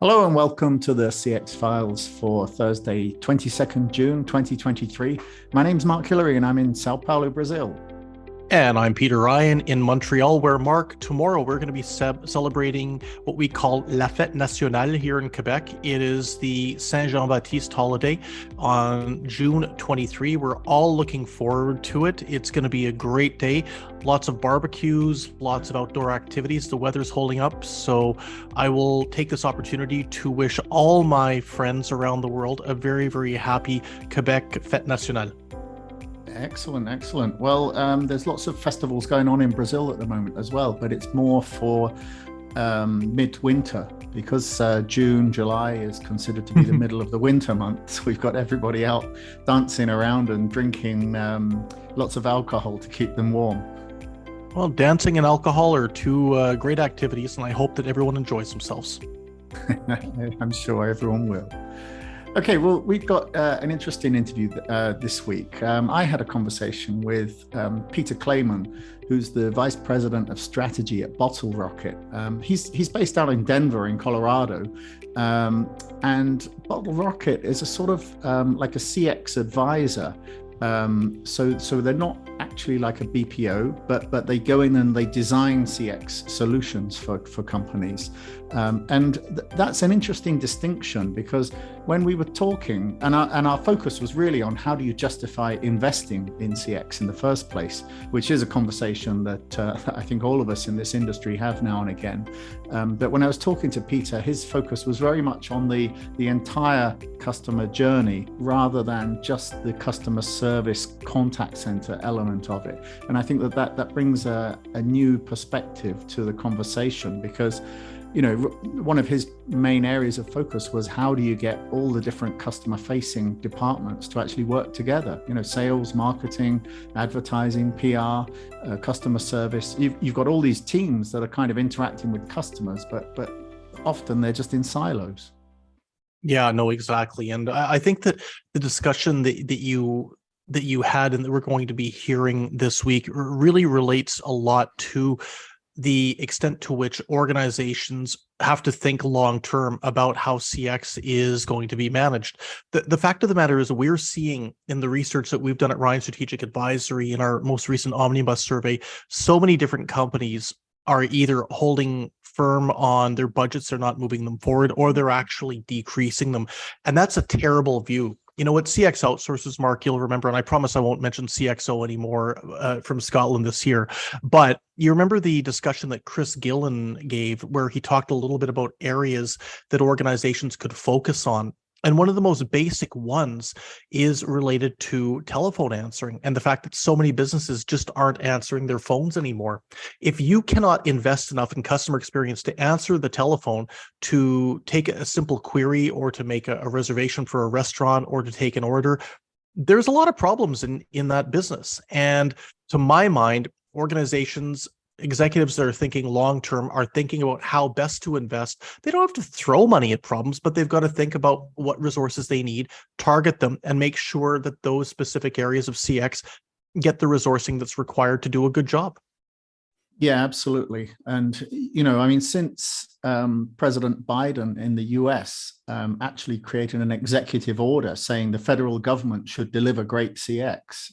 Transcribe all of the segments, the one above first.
Hello and welcome to the CX Files for Thursday, 22nd June 2023. My name's Mark Hillary and I'm in Sao Paulo, Brazil. And I'm Peter Ryan in Montreal, where, Mark, tomorrow we're going to be celebrating what we call La Fête Nationale here in Quebec. It is the Saint Jean-Baptiste holiday on June 23. We're all looking forward to it. It's going to be a great day. Lots of barbecues, lots of outdoor activities. The weather's holding up. So I will take this opportunity to wish all my friends around the world a very, very happy Quebec Fête Nationale. Excellent, excellent. Well, there's lots of festivals going on in Brazil at the moment as well, but it's more for midwinter because June, July is considered to be the middle of the winter months. We've got everybody out dancing around and drinking lots of alcohol to keep them warm. Well, dancing and alcohol are two great activities, and I hope that everyone enjoys themselves. I'm sure everyone will. Okay, well, we've got an interesting interview this week. I had a conversation with Peter Klayman, who's the Vice President of Strategy at Bottle Rocket. He's based out in Denver in Colorado, and Bottle Rocket is a sort of like a CX advisor. So they're not actually like a BPO, but they go in and they design CX solutions for companies. That's an interesting distinction because when we were talking, and our focus was really on how do you justify investing in CX in the first place, which is a conversation that I think all of us in this industry have now and again. But when I was talking to Peter, his focus was very much on the entire customer journey rather than just the customer service contact center element of it. And I think that brings a new perspective to the conversation because, you know, one of his main areas of focus was how do you get all the different customer facing departments to actually work together? You know, sales, marketing, advertising, PR, customer service. You've got all these teams that are kind of interacting with customers, but often they're just in silos. Yeah, no, exactly. And I think that the discussion that you had and that we're going to be hearing this week really relates a lot to the extent to which organizations have to think long term about how CX is going to be managed. The fact of the matter is we're seeing in the research that we've done at Ryan Strategic Advisory in our most recent Omnibus survey, so many different companies are either holding firm on their budgets, they're not moving them forward, or they're actually decreasing them. And that's a terrible view. You know what CX outsources, Mark, you'll remember, and I promise I won't mention CXO anymore from Scotland this year, but you remember the discussion that Chris Gillen gave where he talked a little bit about areas that organizations could focus on. And one of the most basic ones is related to telephone answering and the fact that so many businesses just aren't answering their phones anymore. If you cannot invest enough in customer experience to answer the telephone, to take a simple query or to make a reservation for a restaurant or to take an order, there's a lot of problems in that business. And to my mind, executives that are thinking long-term are thinking about how best to invest. They don't have to throw money at problems, but they've got to think about what resources they need, target them, and make sure that those specific areas of CX get the resourcing that's required to do a good job. Yeah, absolutely. And, you know, I mean, since President Biden in the US actually created an executive order saying the federal government should deliver great CX,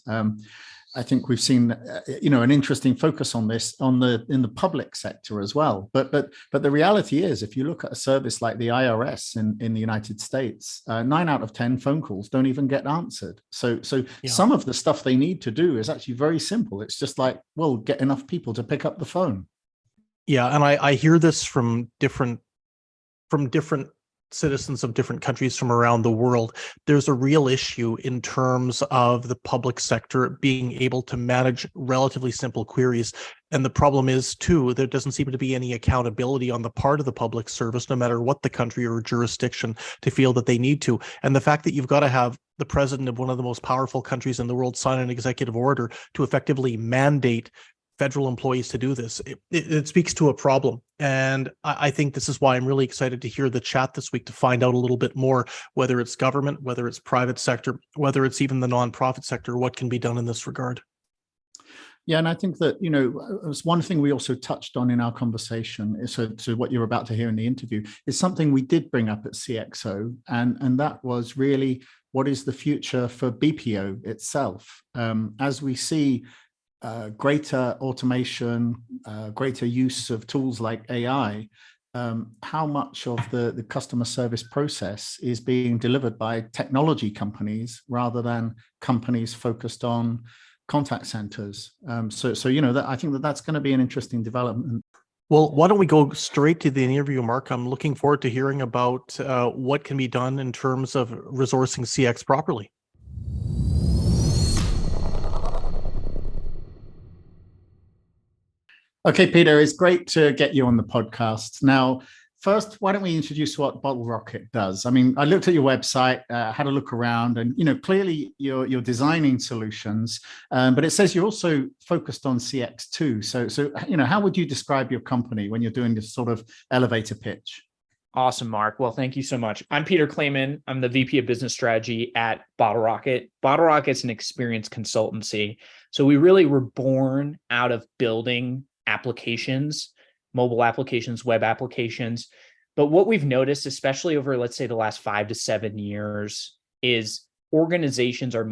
I think we've seen, you know, an interesting focus on this in the public sector as well. But the reality is, if you look at a service like the IRS in the United States, 9 out of 10 phone calls don't even get answered. So Yeah. Some of the stuff they need to do is actually very simple. It's just like, well, get enough people to pick up the phone. Yeah, and I hear this from different citizens of different countries from around the world. There's a real issue in terms of the public sector being able to manage relatively simple queries. And the problem is, too, there doesn't seem to be any accountability on the part of the public service, no matter what the country or jurisdiction, to feel that they need to. And the fact that you've got to have the president of one of the most powerful countries in the world sign an executive order to effectively mandate federal employees to do this, it speaks to a problem. And I think this is why I'm really excited to hear the chat this week to find out a little bit more, whether it's government, whether it's private sector, whether it's even the nonprofit sector, what can be done in this regard. Yeah, and I think that, it was one thing we also touched on in our conversation. So what you're about to hear in the interview is something we did bring up at CXO, and that was really what is the future for BPO itself. As we see greater automation, greater use of tools like AI, how much of the customer service process is being delivered by technology companies rather than companies focused on contact centers. That I think that's going to be an interesting development. Well, why don't we go straight to the interview, Mark? I'm looking forward to hearing about what can be done in terms of resourcing CX properly. Okay, Peter, it's great to get you on the podcast. Now, first, why don't we introduce what Bottle Rocket does? I mean, I looked at your website, had a look around, and clearly you're designing solutions, but it says you're also focused on CX too. So how would you describe your company when you're doing this sort of elevator pitch? Awesome, Mark. Well, thank you so much. I'm Peter Klayman. I'm the VP of Business Strategy at Bottle Rocket. Bottle Rocket's an experience consultancy. So we really were born out of building applications, mobile applications, web applications. But what we've noticed, especially over, let's say, the last 5 to 7 years, is organizations are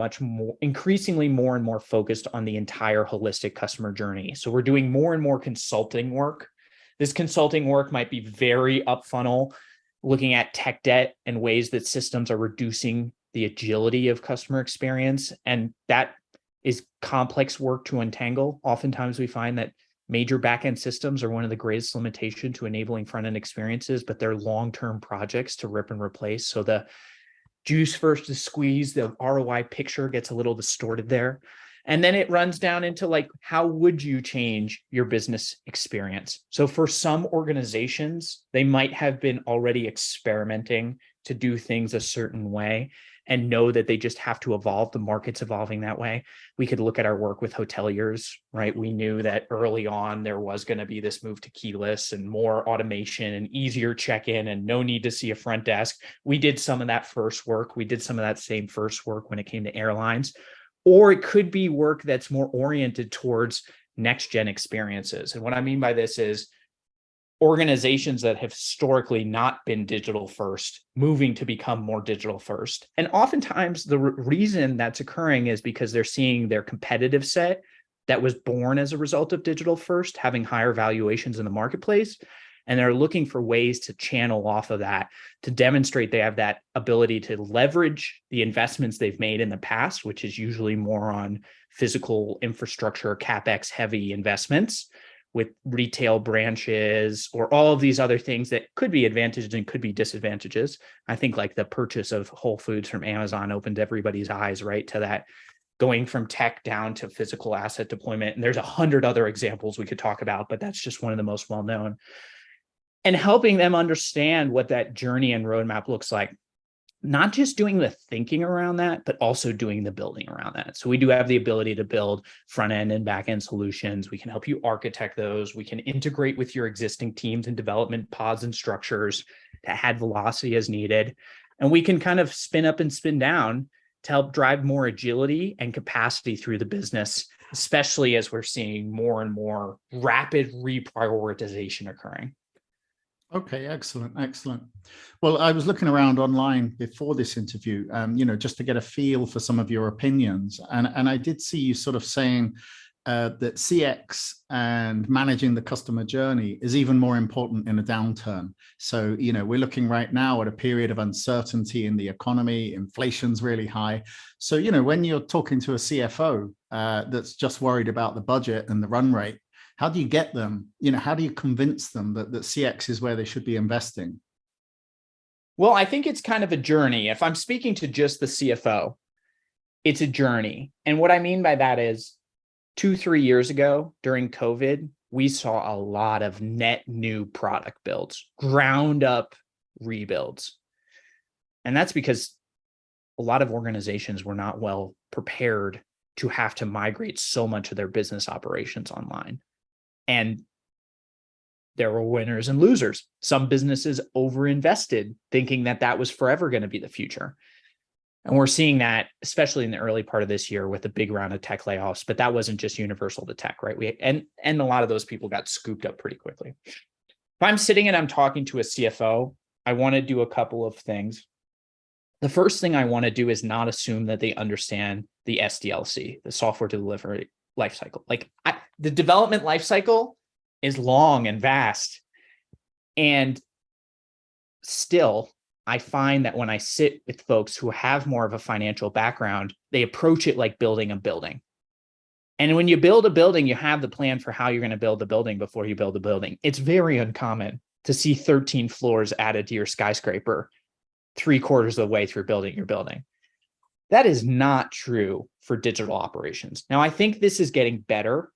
increasingly more and more focused on the entire holistic customer journey. So we're doing more and more consulting work. This consulting work might be very up funnel, looking at tech debt and ways that systems are reducing the agility of customer experience. And that is complex work to untangle. Oftentimes we find that major backend systems are one of the greatest limitations to enabling front-end experiences, but they're long-term projects to rip and replace. So the juice versus squeeze, the ROI picture gets a little distorted there. And then it runs down into like, how would you change your business experience? So for some organizations, they might have been already experimenting to do things a certain way and know that they just have to evolve. The market's evolving that way. We could look at our work with hoteliers, right? We knew that early on there was going to be this move to keyless and more automation and easier check-in and no need to see a front desk. We did some of that first work. We did some of that same first work when it came to airlines. Or it could be work that's more oriented towards next-gen experiences. And what I mean by this is organizations that have historically not been digital first, moving to become more digital first. And oftentimes the reason that's occurring is because they're seeing their competitive set that was born as a result of digital first, having higher valuations in the marketplace. And they're looking for ways to channel off of that to demonstrate they have that ability to leverage the investments they've made in the past, which is usually more on physical infrastructure, CapEx heavy investments with retail branches or all of these other things that could be advantages and could be disadvantages. I think like the purchase of Whole Foods from Amazon opened everybody's eyes, right, to that going from tech down to physical asset deployment. And there's 100 other examples we could talk about, but that's just one of the most well-known. And helping them understand what that journey and roadmap looks like. Not just doing the thinking around that, but also doing the building around that. So we do have the ability to build front-end and back-end solutions. We can help you architect those. We can integrate with your existing teams and development pods and structures to add velocity as needed. And we can kind of spin up and spin down to help drive more agility and capacity through the business, especially as we're seeing more and more rapid reprioritization occurring. Okay, excellent, excellent. Well, I was looking around online before this interview, just to get a feel for some of your opinions, and I did see you sort of saying that CX and managing the customer journey is even more important in a downturn. So, we're looking right now at a period of uncertainty in the economy. Inflation's really high. So, when you're talking to a CFO that's just worried about the budget and the run rate, how do you get them? How do you convince them that CX is where they should be investing? Well, I think it's kind of a journey. If I'm speaking to just the CFO, it's a journey. And what I mean by that is 2-3 years ago during COVID, we saw a lot of net new product builds, ground up rebuilds. And that's because a lot of organizations were not well prepared to have to migrate so much of their business operations online. And there were winners and losers. Some businesses overinvested thinking that that was forever going to be the future. And we're seeing that, especially in the early part of this year with a big round of tech layoffs, but that wasn't just universal to tech, right? And a lot of those people got scooped up pretty quickly. If I'm sitting and I'm talking to a CFO, I want to do a couple of things. The first thing I want to do is not assume that they understand the SDLC, the software delivery lifecycle. The development lifecycle is long and vast. And still, I find that when I sit with folks who have more of a financial background, they approach it like building a building. And when you build a building, you have the plan for how you're going to build the building before you build the building. It's very uncommon to see 13 floors added to your skyscraper 3/4 of the way through building your building. That is not true for digital operations. Now, I think this is getting better,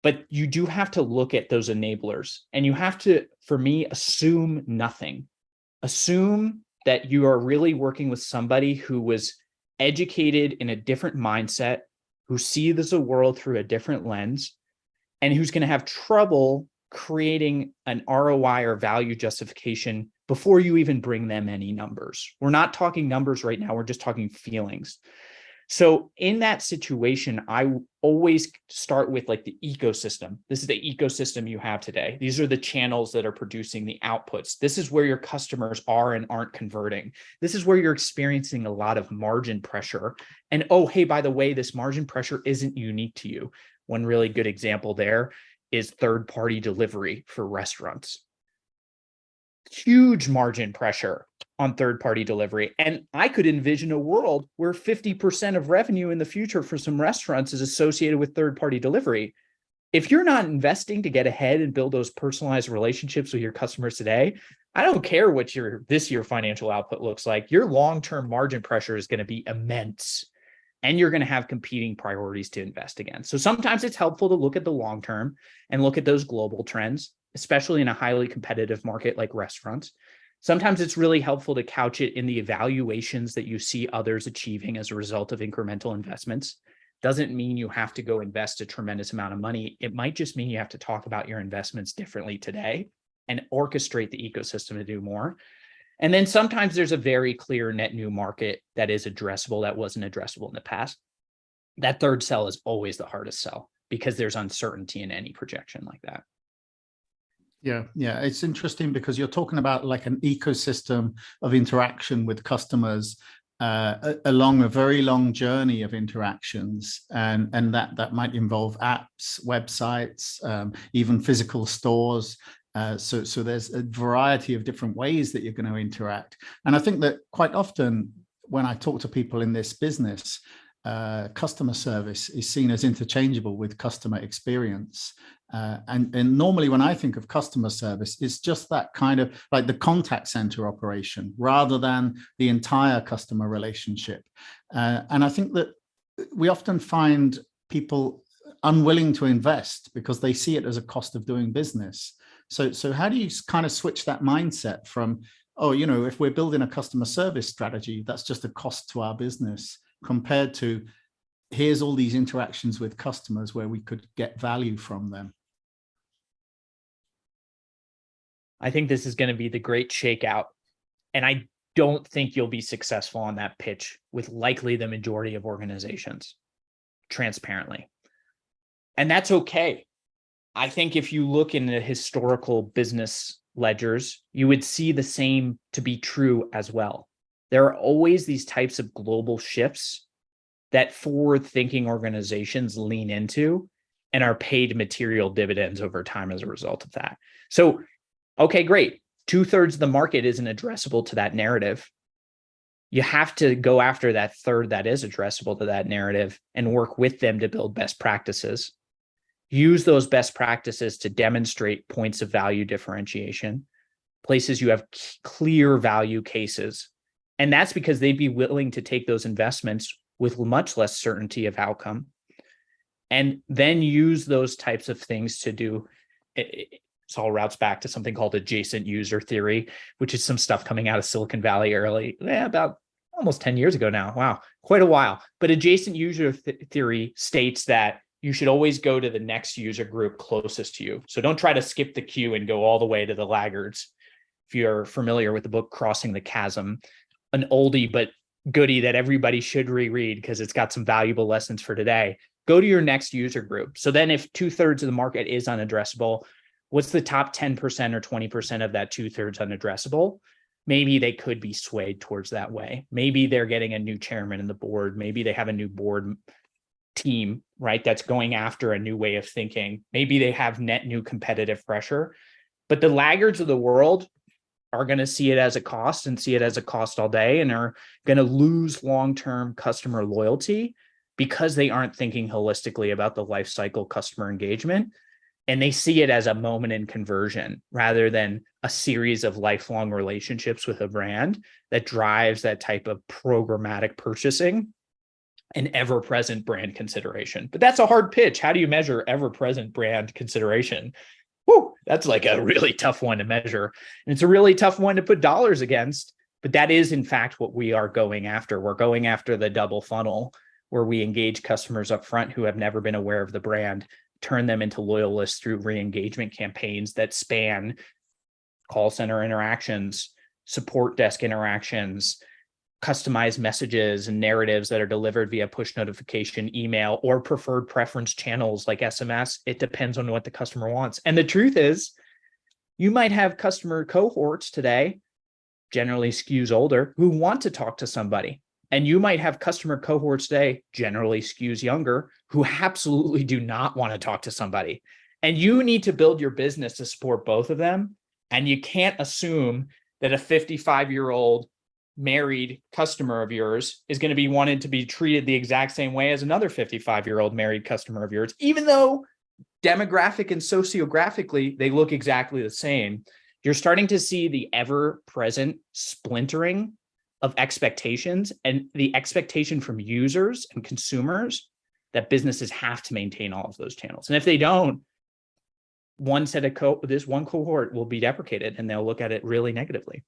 but you do have to look at those enablers, and you have to, for me, assume nothing. Assume that you are really working with somebody who was educated in a different mindset, who sees the world through a different lens, and who's going to have trouble creating an ROI or value justification before you even bring them any numbers. We're not talking numbers right now. We're just talking feelings. So in that situation, I always start with like the ecosystem. This is the ecosystem you have today. These are the channels that are producing the outputs. This is where your customers are and aren't converting. This is where you're experiencing a lot of margin pressure. And oh, hey, by the way, this margin pressure isn't unique to you. One really good example there is third-party delivery for restaurants. Huge margin pressure on third-party delivery. And I could envision a world where 50% of revenue in the future for some restaurants is associated with third-party delivery. If you're not investing to get ahead and build those personalized relationships with your customers today, I don't care what your this year financial output looks like. Your long-term margin pressure is going to be immense, and you're going to have competing priorities to invest against. So sometimes it's helpful to look at the long term and look at those global trends, especially in a highly competitive market like restaurants. Sometimes it's really helpful to couch it in the evaluations that you see others achieving as a result of incremental investments. Doesn't mean you have to go invest a tremendous amount of money. It might just mean you have to talk about your investments differently today and orchestrate the ecosystem to do more. And then sometimes there's a very clear net new market that is addressable that wasn't addressable in the past. That third sell is always the hardest sell because there's uncertainty in any projection like that. Yeah, it's interesting because you're talking about like an ecosystem of interaction with customers along a very long journey of interactions, and that might involve apps, websites, even physical stores. So there's a variety of different ways that you're going to interact. And I think that quite often when I talk to people in this business, customer service is seen as interchangeable with customer experience. And normally when I think of customer service, it's just that kind of like the contact center operation rather than the entire customer relationship. And I think that we often find people unwilling to invest because they see it as a cost of doing business. So how do you kind of switch that mindset from, oh, if we're building a customer service strategy, that's just a cost to our business, compared to here's all these interactions with customers where we could get value from them? I think this is going to be the great shakeout. And I don't think you'll be successful on that pitch with likely the majority of organizations, transparently. And that's okay. I think if you look in the historical business ledgers, you would see the same to be true as well. There are always these types of global shifts that forward-thinking organizations lean into and are paid material dividends over time as a result of that. So, okay, great. 2/3 of the market isn't addressable to that narrative. You have to go after that third that is addressable to that narrative and work with them to build best practices. Use those best practices to demonstrate points of value differentiation, places you have clear value cases. And that's because they'd be willing to take those investments with much less certainty of outcome. And then use those types of things to do. It all routes back to something called adjacent user theory, which is some stuff coming out of Silicon Valley about almost 10 years ago now. Wow, quite a while. But adjacent user theory states that you should always go to the next user group closest to you. So don't try to skip the queue and go all the way to the laggards. If you're familiar with the book Crossing the Chasm, an oldie but goodie that everybody should reread because it's got some valuable lessons for today. Go to your next user group. So then if 2/3 of the market is unaddressable, what's the top 10% or 20% of that 2/3 unaddressable? Maybe they could be swayed towards that way. Maybe they're getting a new chairman in the board. Maybe they have a new board team, right? That's going after a new way of thinking. Maybe they have net new competitive pressure. But the laggards of the world are going to see it as a cost and see it as a cost all day and are going to lose long-term customer loyalty because they aren't thinking holistically about the life cycle customer engagement. And they see it as a moment in conversion rather than a series of lifelong relationships with a brand that drives that type of programmatic purchasing and ever-present brand consideration. But that's a hard pitch. How do you measure ever-present brand consideration? Whew, that's like a really tough one to measure. And it's a really tough one to put dollars against, but that is in fact what we are going after. We're going after the double funnel where we engage customers up front who have never been aware of the brand, turn them into loyalists through re-engagement campaigns that span call center interactions, support desk interactions, customized messages and narratives that are delivered via push notification, email, or preferred preference channels like SMS. It depends on what the customer wants. And the truth is, you might have customer cohorts today, generally skews older, who want to talk to somebody. And you might have customer cohorts today, generally skews younger, who absolutely do not want to talk to somebody. And you need to build your business to support both of them. And you can't assume that a 55-year-old married customer of yours is going to be wanted to be treated the exact same way as another 55-year-old married customer of yours, even though demographic and sociographically, they look exactly the same. You're starting to see the ever-present splintering of expectations and the expectation from users and consumers that businesses have to maintain all of those channels. And if they don't, one set of this one cohort will be deprecated and they'll look at it really negatively.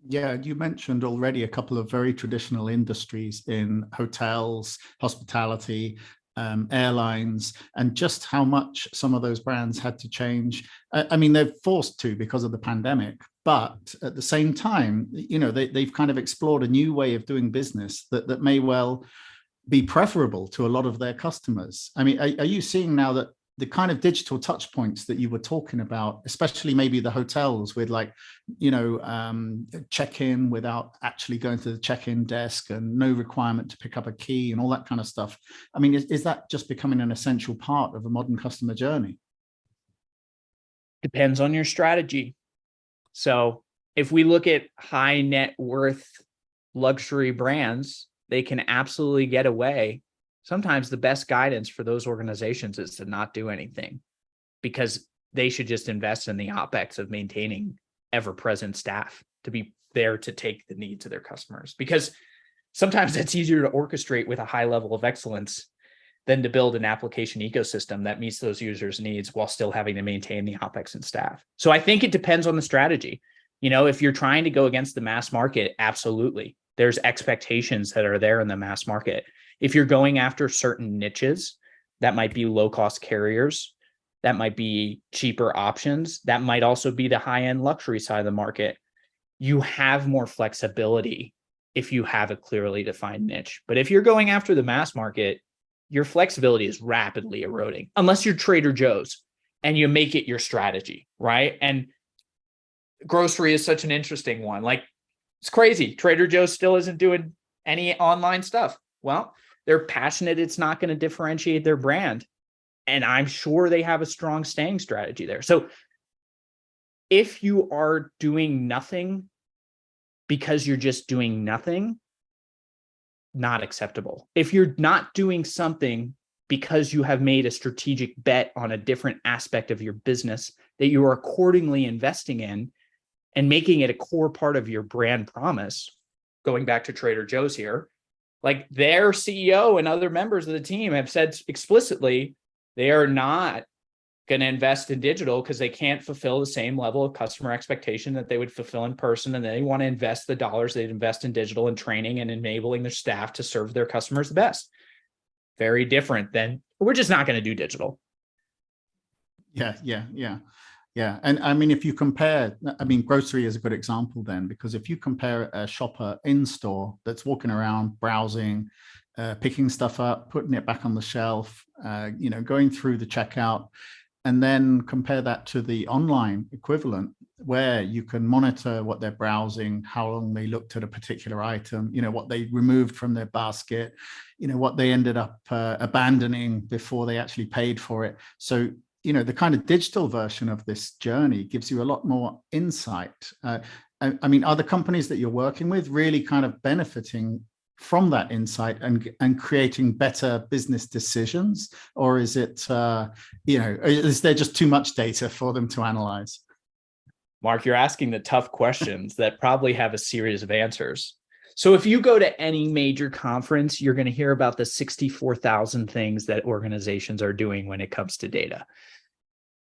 Yeah, you mentioned already a couple of very traditional industries in hotels, hospitality, airlines, and just how much some of those brands had to change. I mean, they're forced to because of the pandemic, but at the same time, you know, they've kind of explored a new way of doing business that may well be preferable to a lot of their customers. I mean, are you seeing now that the kind of digital touch points that you were talking about, especially maybe the hotels with like, you know, check-in without actually going to the check-in desk and no requirement to pick up a key and all that kind of stuff. I mean, is that just becoming an essential part of a modern customer journey? Depends on your strategy. So if we look at high net worth luxury brands, they can absolutely get away. Sometimes the best guidance for those organizations is to not do anything because they should just invest in the OpEx of maintaining ever-present staff to be there to take the needs of their customers. Because sometimes it's easier to orchestrate with a high level of excellence than to build an application ecosystem that meets those users' needs while still having to maintain the OpEx and staff. So I think it depends on the strategy. You know, if you're trying to go against the mass market, absolutely. There's expectations that are there in the mass market. If you're going after certain niches, that might be low-cost carriers, that might be cheaper options, that might also be the high-end luxury side of the market. You have more flexibility if you have a clearly defined niche. But if you're going after the mass market, your flexibility is rapidly eroding, unless you're Trader Joe's and you make it your strategy, right? And grocery is such an interesting one. Like, it's crazy. Trader Joe's still isn't doing any online stuff. Well, they're passionate it's not going to differentiate their brand. And I'm sure they have a strong staying strategy there. So if you are doing nothing because you're just doing nothing, not acceptable. If you're not doing something because you have made a strategic bet on a different aspect of your business that you are accordingly investing in and making it a core part of your brand promise, going back to Trader Joe's here, like their CEO and other members of the team have said explicitly, they are not going to invest in digital because they can't fulfill the same level of customer expectation that they would fulfill in person. And they want to invest the dollars they'd invest in digital and training and enabling their staff to serve their customers the best. Very different than we're just not going to do digital. Yeah. Yeah. And I mean, if you compare, I mean, grocery is a good example then, because if you compare a shopper in store that's walking around, browsing, picking stuff up, putting it back on the shelf, going through the checkout, and then compare that to the online equivalent where you can monitor what they're browsing, how long they looked at a particular item, what they removed from their basket, what they ended up abandoning before they actually paid for it. So, the kind of digital version of this journey gives you a lot more insight. I mean, are the companies that you're working with really kind of benefiting from that insight and creating better business decisions, or is it is there just too much data for them to analyze? Mark, you're asking the tough questions that probably have a series of answers. So if you go to any major conference, you're going to hear about the 64,000 things that organizations are doing when it comes to data.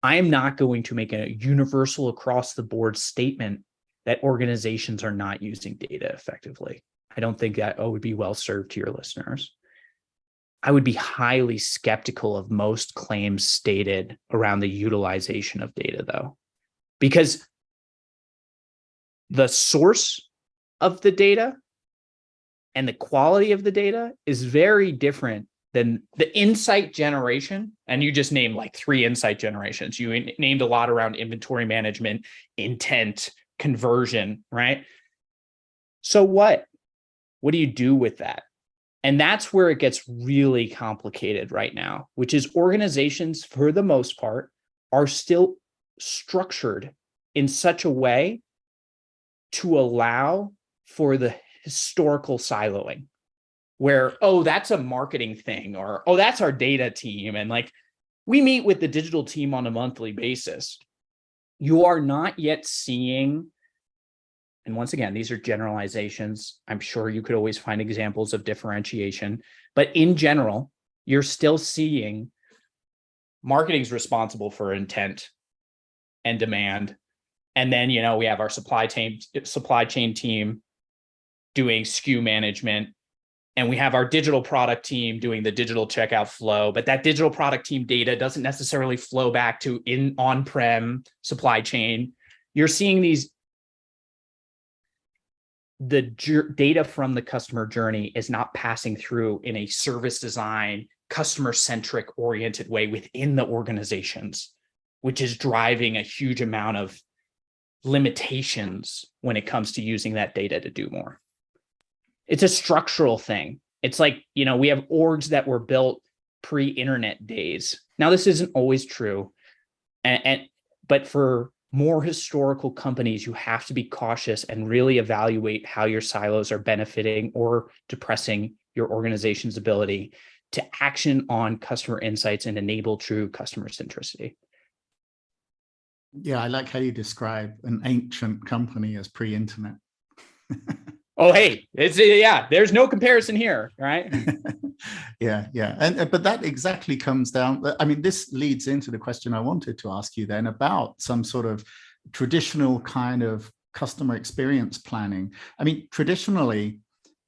I am not going to make a universal across the board statement that organizations are not using data effectively. I don't think that would be well served to your listeners. I would be highly skeptical of most claims stated around the utilization of data, though, because the source of the data and the quality of the data is very different than the insight generation. And you just named like 3 insight generations. You named a lot around inventory management, intent, conversion, right? So what? What do you do with that? And that's where it gets really complicated right now, which is organizations, for the most part, are still structured in such a way to allow for the historical siloing where, oh, that's a marketing thing, or, oh, that's our data team. And like, we meet with the digital team on a monthly basis. You are not yet seeing, and once again, these are generalizations. I'm sure you could always find examples of differentiation, but in general, you're still seeing marketing's responsible for intent and demand. And then, we have our supply chain team doing SKU management, and we have our digital product team doing the digital checkout flow. But that digital product team data doesn't necessarily flow back to on-prem supply chain. You're seeing the data from the customer journey is not passing through in a service design, customer-centric oriented way within the organizations, which is driving a huge amount of limitations when it comes to using that data to do more. It's a structural thing. It's like, we have orgs that were built pre-internet days. Now, this isn't always true. But for more historical companies, you have to be cautious and really evaluate how your silos are benefiting or depressing your organization's ability to action on customer insights and enable true customer centricity. Yeah, I like how you describe an ancient company as pre-internet. Oh, hey, there's no comparison here, right? Yeah. But that exactly comes down, I mean, this leads into the question I wanted to ask you then about some sort of traditional kind of customer experience planning. I mean, traditionally,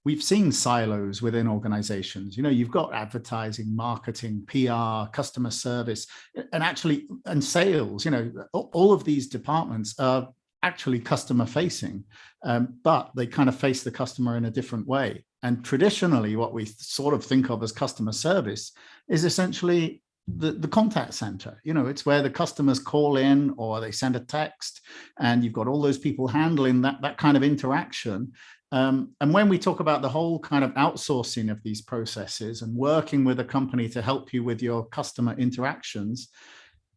we've seen silos within organizations. You've got advertising, marketing, PR, customer service, and sales. All of these departments are actually customer facing, but they kind of face the customer in a different way. And traditionally, what we sort of think of as customer service is essentially the contact center. It's where the customers call in or they send a text, and you've got all those people handling that kind of interaction. And when we talk about the whole kind of outsourcing of these processes and working with a company to help you with your customer interactions,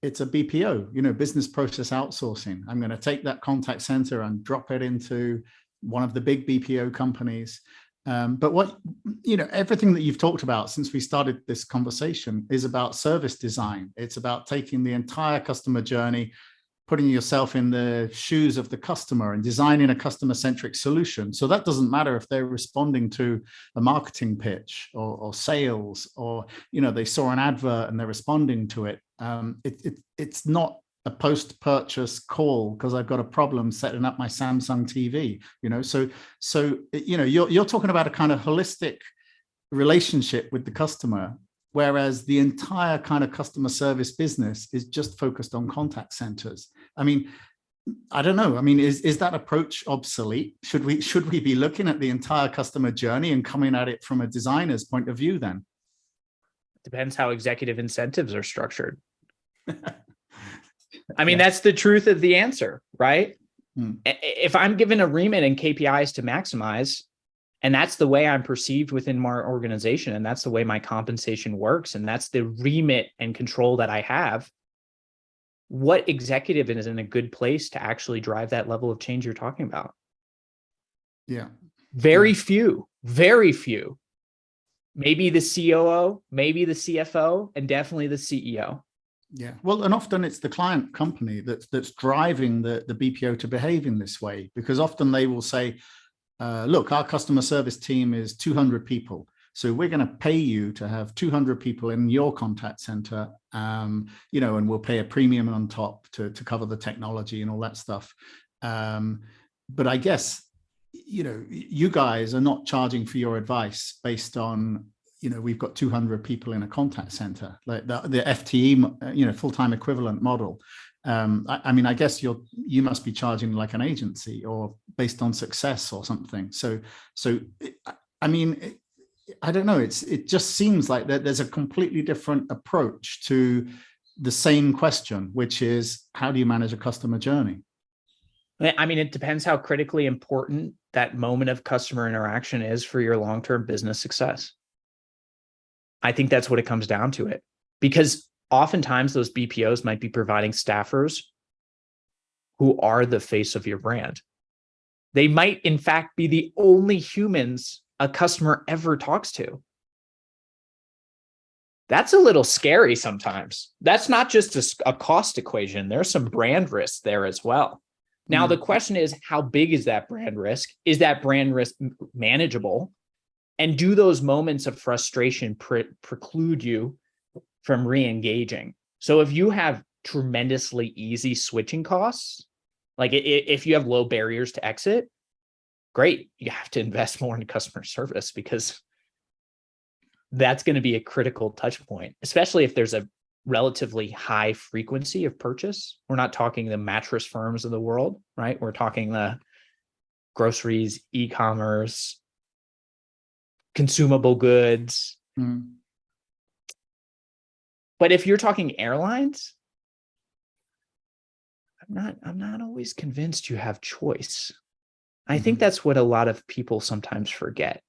it's a BPO, business process outsourcing. I'm going to take that contact center and drop it into one of the big BPO companies. But everything that you've talked about since we started this conversation is about service design. It's about taking the entire customer journey, putting yourself in the shoes of the customer and designing a customer-centric solution. So that doesn't matter if they're responding to a marketing pitch or sales, or, they saw an advert and they're responding to it. It's not a post-purchase call because I've got a problem setting up my Samsung TV, So you're talking about a kind of holistic relationship with the customer, whereas the entire kind of customer service business is just focused on contact centers. I mean, I don't know. I mean, is that approach obsolete? Should we be looking at the entire customer journey and coming at it from a designer's point of view then? Depends how executive incentives are structured. I mean, that's the truth of the answer, right? If I'm given a remit and KPIs to maximize, and that's the way I'm perceived within my organization, and that's the way my compensation works, and that's the remit and control that I have, what executive is in a good place to actually drive that level of change you're talking about? Yeah. Very few, very few. Maybe the COO, maybe the CFO, and definitely the CEO. Yeah. Well, and often it's the client company that's driving the BPO to behave in this way, because often they will say, look, our customer service team is 200 people. So we're going to pay you to have 200 people in your contact center, and we'll pay a premium on top to cover the technology and all that stuff. But I guess, you guys are not charging for your advice based on, we've got 200 people in a contact center, like the FTE, full-time equivalent model. I mean, I guess you must be charging like an agency or based on success or something. So I mean, I don't know. It just seems like that there's a completely different approach to the same question, which is, how do you manage a customer journey? I mean, it depends how critically important that moment of customer interaction is for your long-term business success. I think that's what it comes down to it, because oftentimes those BPOs might be providing staffers who are the face of your brand. They might, in fact, be the only humans a customer ever talks to. That's a little scary sometimes. That's not just a cost equation. There's some brand risk there as well. Now, the question is, how big is that brand risk? Is that brand risk manageable? And do those moments of frustration preclude you from re-engaging? So if you have tremendously easy switching costs, like if you have low barriers to exit, great, you have to invest more in customer service, because that's going to be a critical touch point, especially if there's a relatively high frequency of purchase. We're not talking the mattress firms of the world, right? We're talking the groceries, e-commerce, consumable goods. But if you're talking airlines, I'm not always convinced you have choice. I think that's what a lot of people sometimes forget,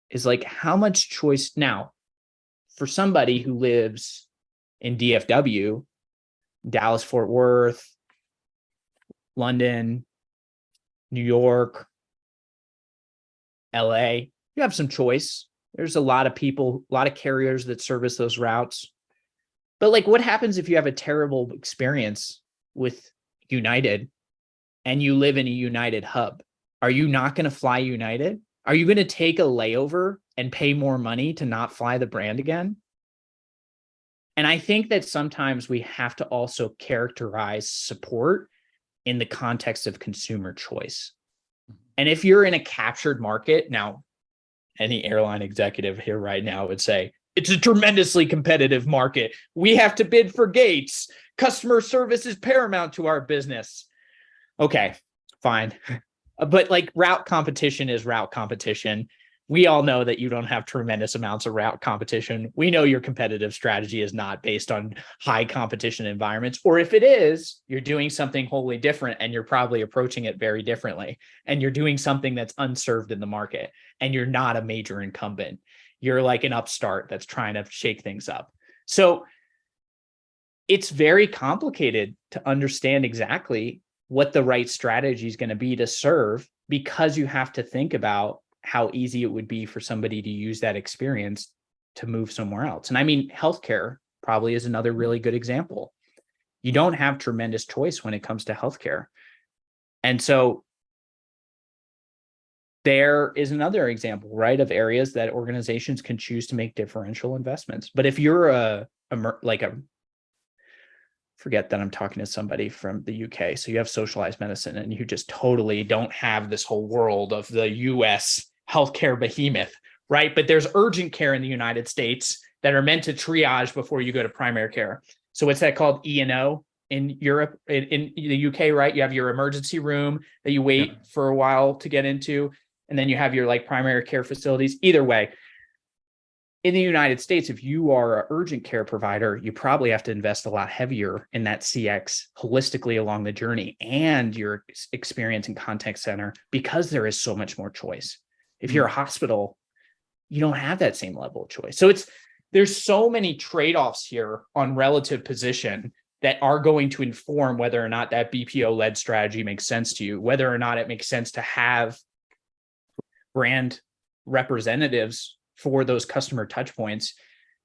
is like, how much choice. Now, for somebody who lives in DFW, Dallas, Fort Worth, London, New York, LA, you have some choice. There's a lot of people, a lot of carriers that service those routes. But like, what happens if you have a terrible experience with United and you live in a United hub? Are you not going to fly United? Are you going to take a layover and pay more money to not fly the brand again? And I think that sometimes we have to also characterize support in the context of consumer choice. And if you're in a captured market, now, any airline executive here right now would say, it's a tremendously competitive market. We have to bid for gates. Customer service is paramount to our business. Okay, fine. But like, route competition is route competition. We all know that you don't have tremendous amounts of route competition. We know your competitive strategy is not based on high competition environments. Or if it is, you're doing something wholly different, and you're probably approaching it very differently. And you're doing something that's unserved in the market, and you're not a major incumbent. You're like an upstart that's trying to shake things up. So it's very complicated to understand exactly what the right strategy is going to be to serve, because you have to think about how easy it would be for somebody to use that experience to move somewhere else. And I mean, healthcare probably is another really good example. You don't have tremendous choice when it comes to healthcare. And so there is another example, right, of areas that organizations can choose to make differential investments. But if you're forget that I'm talking to somebody from the UK. So you have socialized medicine, and you just totally don't have this whole world of the US healthcare behemoth, right? But there's urgent care in the United States that are meant to triage before you go to primary care. So what's that called? E&O, in Europe, in the UK, right? You have your emergency room that you wait for a while to get into, and then you have your like primary care facilities. Either way, in the United States, if you are an urgent care provider, you probably have to invest a lot heavier in that CX holistically along the journey and your experience in contact center, because there is so much more choice. If you're a hospital, you don't have that same level of choice. So there's so many trade-offs here on relative position that are going to inform whether or not that BPO-led strategy makes sense to you, whether or not it makes sense to have brand representatives for those customer touch points,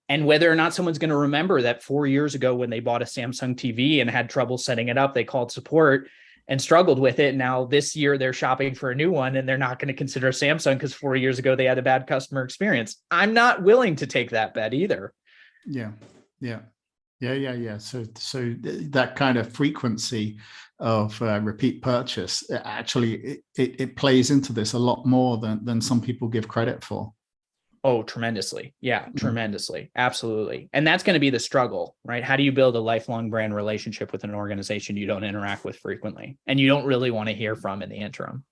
and whether or not someone's going to remember that 4 years ago when they bought a Samsung TV and had trouble setting it up, they called support and struggled with it. Now this year they're shopping for a new one and they're not going to consider Samsung because 4 years ago they had a bad customer experience. I'm not willing to take that bet either. Yeah. So that kind of frequency of repeat purchase, actually, it plays into this a lot more than some people give credit for. Oh, tremendously. Yeah, tremendously. Absolutely. And that's going to be the struggle, right? How do you build a lifelong brand relationship with an organization you don't interact with frequently and you don't really want to hear from in the interim?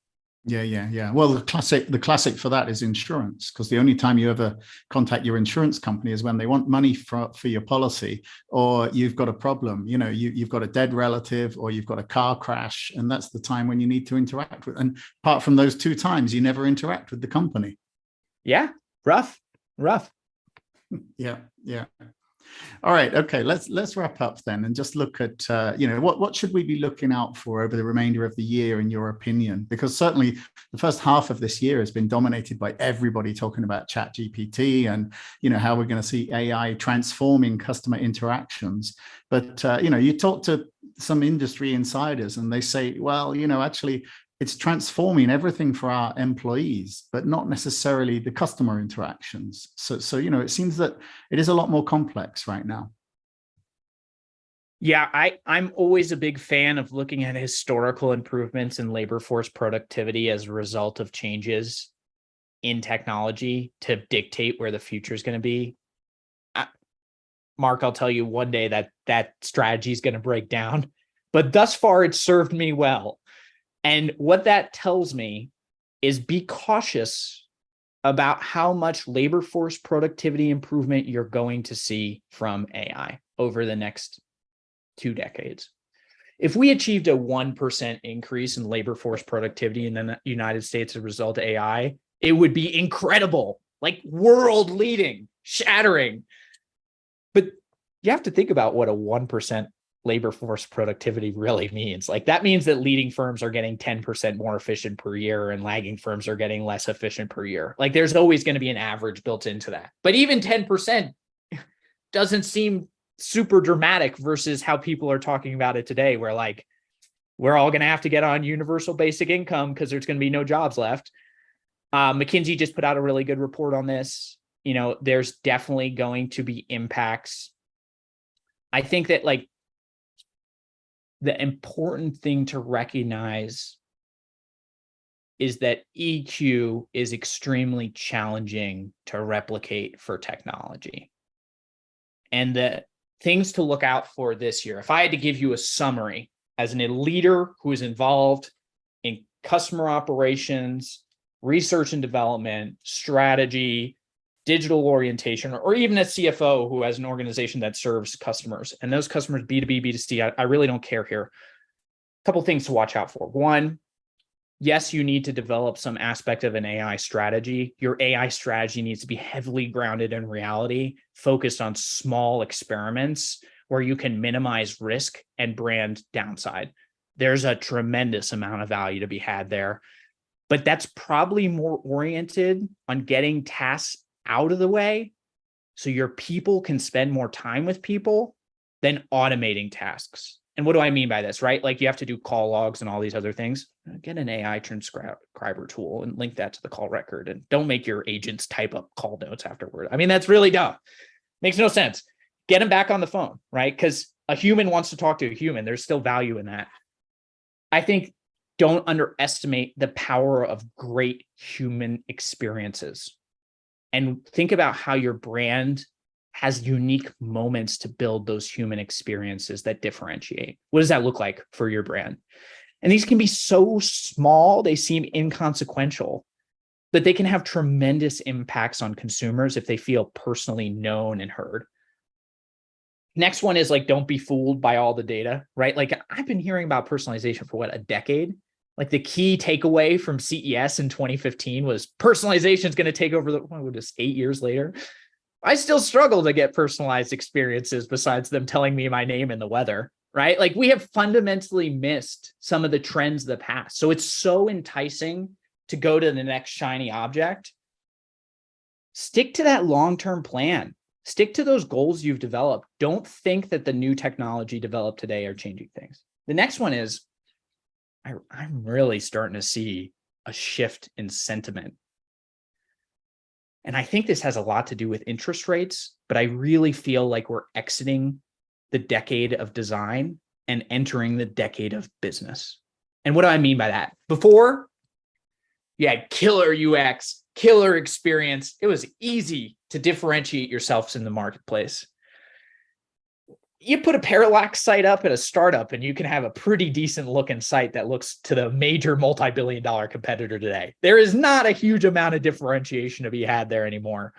Yeah. Well, the classic for that is insurance, because the only time you ever contact your insurance company is when they want money for your policy, or you've got a problem. You know, you've got a dead relative, or you've got a car crash, and that's the time when you need to interact with. And apart from those two times, you never interact with the company. Yeah, rough. Yeah. All right. Okay. Let's wrap up then and just look at what should we be looking out for over the remainder of the year, in your opinion? Because certainly the first half of this year has been dominated by everybody talking about ChatGPT and how we're going to see AI transforming customer interactions. But you talk to some industry insiders and they say, well, actually, it's transforming everything for our employees, but not necessarily the customer interactions. So it seems that it is a lot more complex right now. Yeah, I'm always a big fan of looking at historical improvements in labor force productivity as a result of changes in technology to dictate where the future is going to be. Mark, I'll tell you one day that strategy is going to break down, but thus far it's served me well. And what that tells me is be cautious about how much labor force productivity improvement you're going to see from AI over the next 2 decades. If we achieved a 1% increase in labor force productivity in the United States as a result of AI, it would be incredible, like world leading, shattering. But you have to think about what a 1% labor force productivity really means. Like that means that leading firms are getting 10% more efficient per year and lagging firms are getting less efficient per year. Like there's always going to be an average built into that. But even 10% doesn't seem super dramatic versus how people are talking about it today, where like we're all going to have to get on universal basic income because there's going to be no jobs left. McKinsey just put out a really good report on this. There's definitely going to be impacts. I think that like the important thing to recognize is that EQ is extremely challenging to replicate for technology. And the things to look out for this year, if I had to give you a summary as a leader who is involved in customer operations, research and development, strategy, digital orientation, or even a CFO who has an organization that serves customers, and those customers, B2B, B2C, I really don't care here. A couple of things to watch out for. One, yes, you need to develop some aspect of an AI strategy. Your AI strategy needs to be heavily grounded in reality, focused on small experiments where you can minimize risk and brand downside. There's a tremendous amount of value to be had there, but that's probably more oriented on getting tasks out of the way so your people can spend more time with people than automating tasks. And what do I mean by this, right? Like you have to do call logs and all these other things. Get an AI transcriber tool and link that to the call record, and don't make your agents type up call notes afterward. I mean, that's really dumb. Makes no sense. Get them back on the phone, right? Because a human wants to talk to a human. There's still value in that. I think don't underestimate the power of great human experiences. And think about how your brand has unique moments to build those human experiences that differentiate. What does that look like for your brand? And these can be so small, they seem inconsequential, but they can have tremendous impacts on consumers if they feel personally known and heard. Next one is like, don't be fooled by all the data, right? Like I've been hearing about personalization for a decade. Like the key takeaway from CES in 2015 was personalization is going to take over 8 years later. I still struggle to get personalized experiences besides them telling me my name and the weather, right? Like we have fundamentally missed some of the trends of the past. So it's so enticing to go to the next shiny object. Stick to that long-term plan. Stick to those goals you've developed. Don't think that the new technology developed today are changing things. The next one is, I'm really starting to see a shift in sentiment. And I think this has a lot to do with interest rates, but I really feel like we're exiting the decade of design and entering the decade of business. And what do I mean by that? Before, you had killer UX, killer experience. It was easy to differentiate yourselves in the marketplace. You put a parallax site up at a startup and you can have a pretty decent looking site that looks to the major multi-billion-dollar competitor today. There is not a huge amount of differentiation to be had there anymore.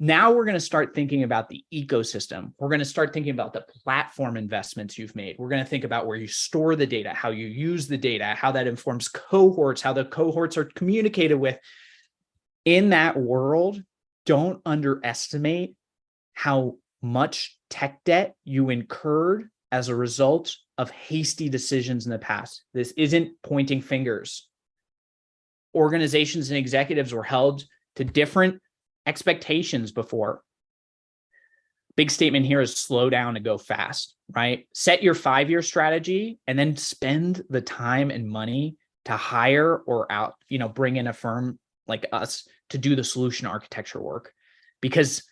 Now we're going to start thinking about the ecosystem. We're going to start thinking about the platform investments you've made. We're going to think about where you store the data, how you use the data, how that informs cohorts, how the cohorts are communicated with. In that world, don't underestimate how much tech debt you incurred as a result of hasty decisions in the past. This isn't pointing fingers. Organizations and executives were held to different expectations before. Big statement here is slow down and go fast, right? Set your 5-year strategy and then spend the time and money to hire or bring in a firm like us to do the solution architecture work, because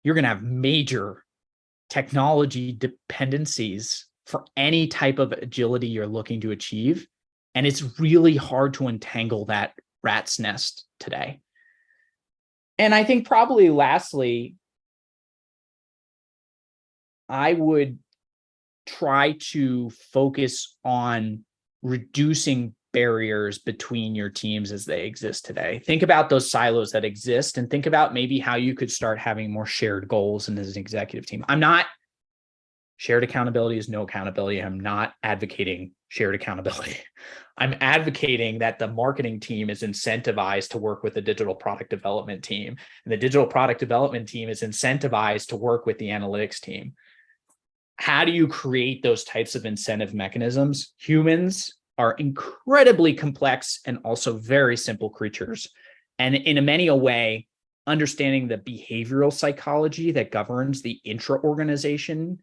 you're going to have major technology dependencies for any type of agility you're looking to achieve. And it's really hard to untangle that rat's nest today. And I think probably lastly, I would try to focus on reducing barriers between your teams as they exist today. Think about those silos that exist and think about maybe how you could start having more shared goals in as an executive team. Shared accountability is no accountability. I'm not advocating shared accountability. I'm advocating that the marketing team is incentivized to work with the digital product development team, and the digital product development team is incentivized to work with the analytics team. How do you create those types of incentive mechanisms? Humans are incredibly complex and also very simple creatures. And in a way, understanding the behavioral psychology that governs the intra-organization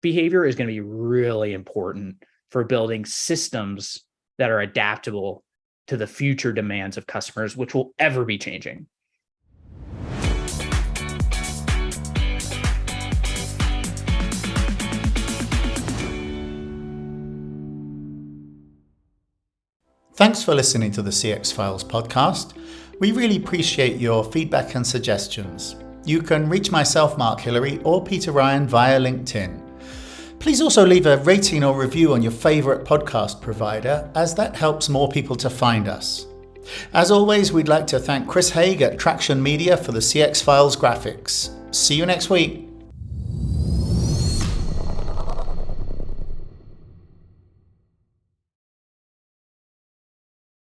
behavior is going to be really important for building systems that are adaptable to the future demands of customers, which will ever be changing. Thanks for listening to the CX Files podcast. We really appreciate your feedback and suggestions. You can reach myself, Mark Hillary, or Peter Ryan via LinkedIn. Please also leave a rating or review on your favorite podcast provider, as that helps more people to find us. As always, we'd like to thank Chris Haig at Traction Media for the CX Files graphics. See you next week.